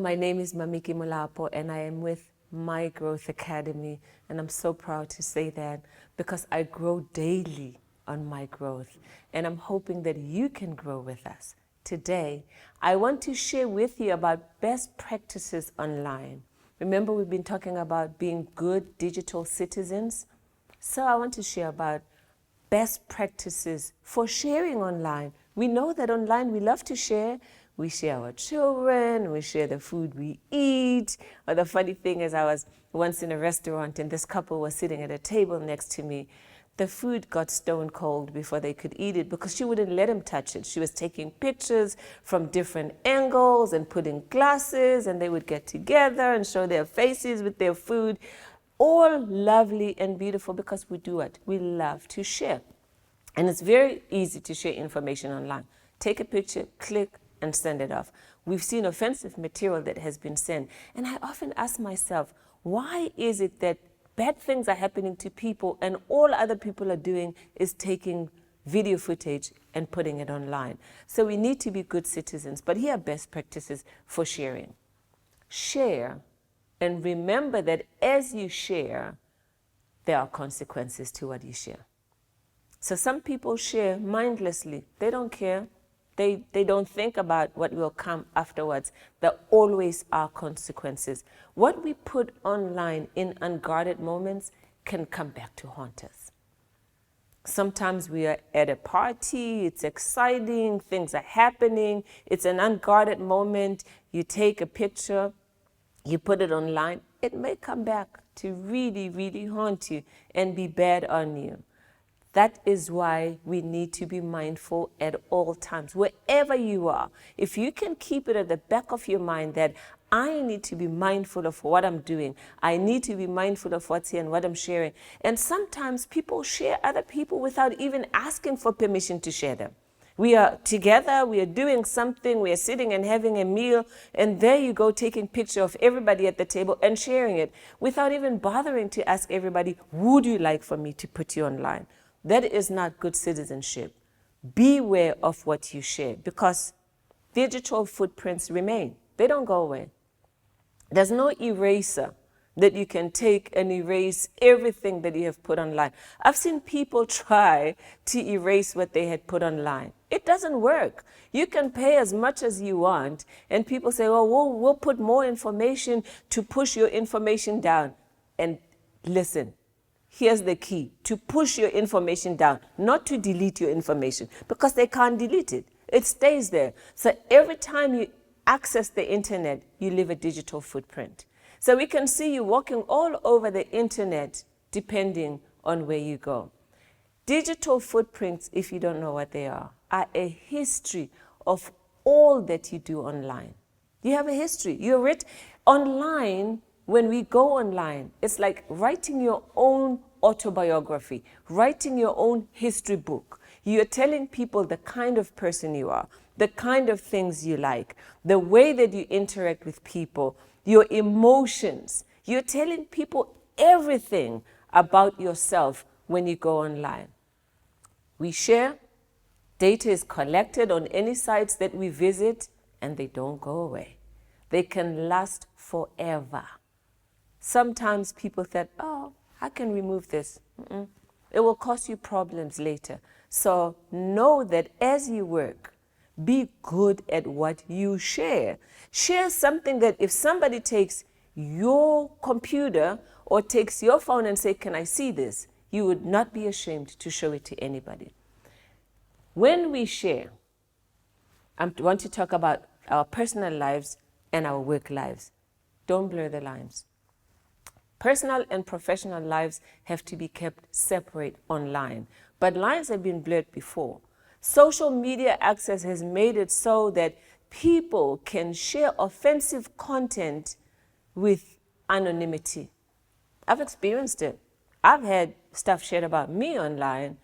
my name is Mamiki Mulapo and I am with My Growth Academy, and I'm so proud to say that because I grow daily on My Growth, and I'm hoping that you can grow with us. Today, I want to share with you about best practices online. Remember, we've been talking about being good digital citizens? So I want to share about best practices for sharing online. We know that online we love to share. We share our children, we share the food we eat. Or the funny thing is, I was once in a restaurant and this couple was sitting at a table next to me. The food got stone cold before they could eat it because she wouldn't let him touch it. She was taking pictures from different angles and putting glasses, and they would get together and show their faces with their food. All lovely and beautiful because we do it. We love to share. And it's very easy to share information online. Take a picture, click, and send it off. We've seen offensive material that has been sent. And I often ask myself, why is it that bad things are happening to people and all other people are doing is taking video footage and putting it online? So we need to be good citizens. But here are best practices for sharing. Share, and remember that as you share, there are consequences to what you share. So some people share mindlessly. They don't care. They don't think about what will come afterwards. There always are consequences. What we put online in unguarded moments can come back to haunt us. Sometimes we are at a party, it's exciting, things are happening, it's an unguarded moment, you take a picture, you put it online, it may come back to really, really haunt you and be bad on you. That is why we need to be mindful at all times, wherever you are. If you can keep it at the back of your mind that I need to be mindful of what I'm doing. I need to be mindful of what's here and what I'm sharing. And sometimes people share other people without even asking for permission to share them. We are together, we are doing something, we are sitting and having a meal, and there you go taking picture of everybody at the table and sharing it without even bothering to ask everybody, would you like for me to put you online? That is not good citizenship. Beware of what you share because digital footprints remain. They don't go away. There's no eraser that you can take and erase everything that you have put online. I've seen people try to erase what they had put online. It doesn't work. You can pay as much as you want, and people say, oh, we'll put more information to push your information down. And listen, here's the key: to push your information down, not to delete your information, because they can't delete it. It stays there. So every time you access the internet, you leave a digital footprint. So we can see you walking all over the internet depending on where you go. Digital footprints, if you don't know what they are a history of all that you do online. You have a history. You're online. When we go online, it's like writing your own autobiography, writing your own history book. You're telling people the kind of person you are, the kind of things you like, the way that you interact with people, your emotions. You're telling people everything about yourself when you go online. We share. Data is collected on any sites that we visit, and they don't go away. They can last forever. Sometimes people think, oh, I can remove this. It will cause you problems later. So know that as you work, be good at what you share. Share something that if somebody takes your computer or takes your phone and say, can I see this? You would not be ashamed to show it to anybody. When we share, I want to talk about our personal lives and our work lives. Don't blur the lines. Personal and professional lives have to be kept separate online, but lines have been blurred before. Social media access has made it so that people can share offensive content with anonymity. I've experienced it. I've had stuff shared about me online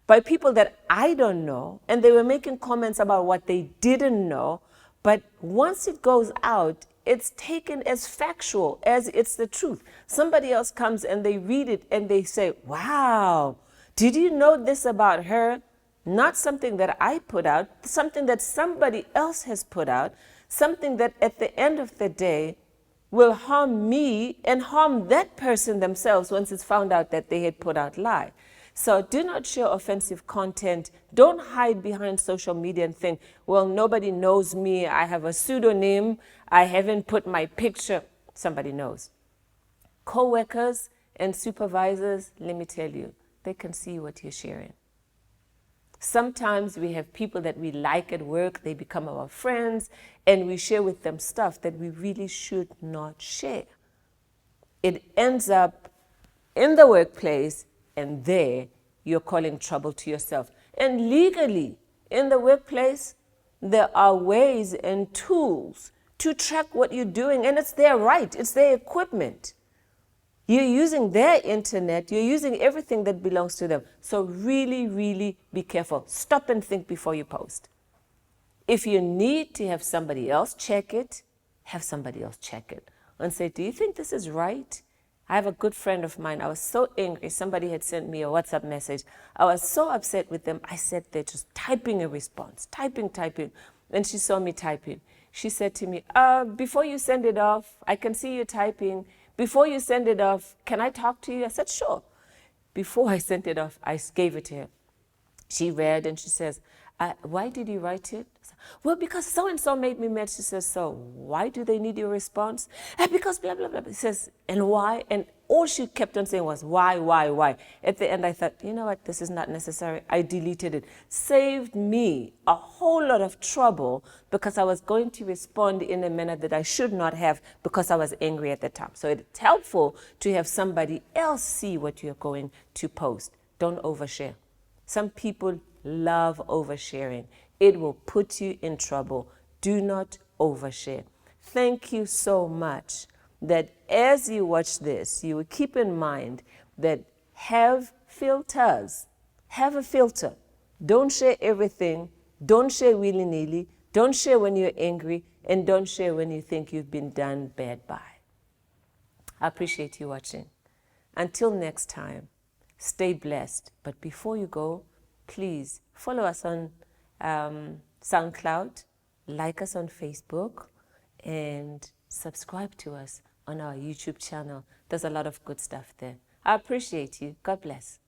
by people that I don't know, and they were making comments about what they didn't know, but once it goes out, it's taken as factual, as it's the truth. Somebody else comes and they read it and they say, wow, did you know this about her? Not something that I put out, something that somebody else has put out. something that at the end of the day will harm me and harm that person themselves once it's found out that they had put out lie. So do not share offensive content. Don't hide behind social media and think, well, nobody knows me. I have a pseudonym. I haven't put my picture. Somebody knows. Co-workers and supervisors, let me tell you, they can see what you're sharing. Sometimes we have people that we like at work, they become our friends, and we share with them stuff that we really should not share. It ends up in the workplace, and there you're calling trouble to yourself. And legally, in the workplace, there are ways and tools to track what you're doing, and it's their right, it's their equipment. You're using their internet, you're using everything that belongs to them. So really, really be careful. Stop and think before you post. If you need to have somebody else check it, have somebody else check it and say, do you think this is right? I have a good friend of mine. I was so angry. Somebody had sent me a WhatsApp message. I was so upset with them. I sat there just typing a response, typing. And she saw me typing. She said to me, before you send it off, I can see you typing. Before you send it off, can I talk to you? I said, sure. Before I sent it off, I gave it to her. She read and she says, why did you write it? I said, well, because so-and-so made me mad. She says, so why do they need your response? Because blah, blah, blah. She says, and why? And all she kept on saying was, why? At the end, I thought, you know what? This is not necessary. I deleted it. Saved me a whole lot of trouble because I was going to respond in a manner that I should not have because I was angry at the time. So it's helpful to have somebody else see what you're going to post. Don't overshare. Some people love oversharing. It will put you in trouble. Do not overshare. Thank you so much that as you watch this, you will keep in mind that have filters. Have a filter. Don't share everything. Don't share willy-nilly. Don't share when you're angry. And don't share when you think you've been done bad by. I appreciate you watching. Until next time, stay blessed. But before you go, please follow us on SoundCloud, like us on Facebook, and subscribe to us on our YouTube channel. There's a lot of good stuff there. I appreciate you. God bless.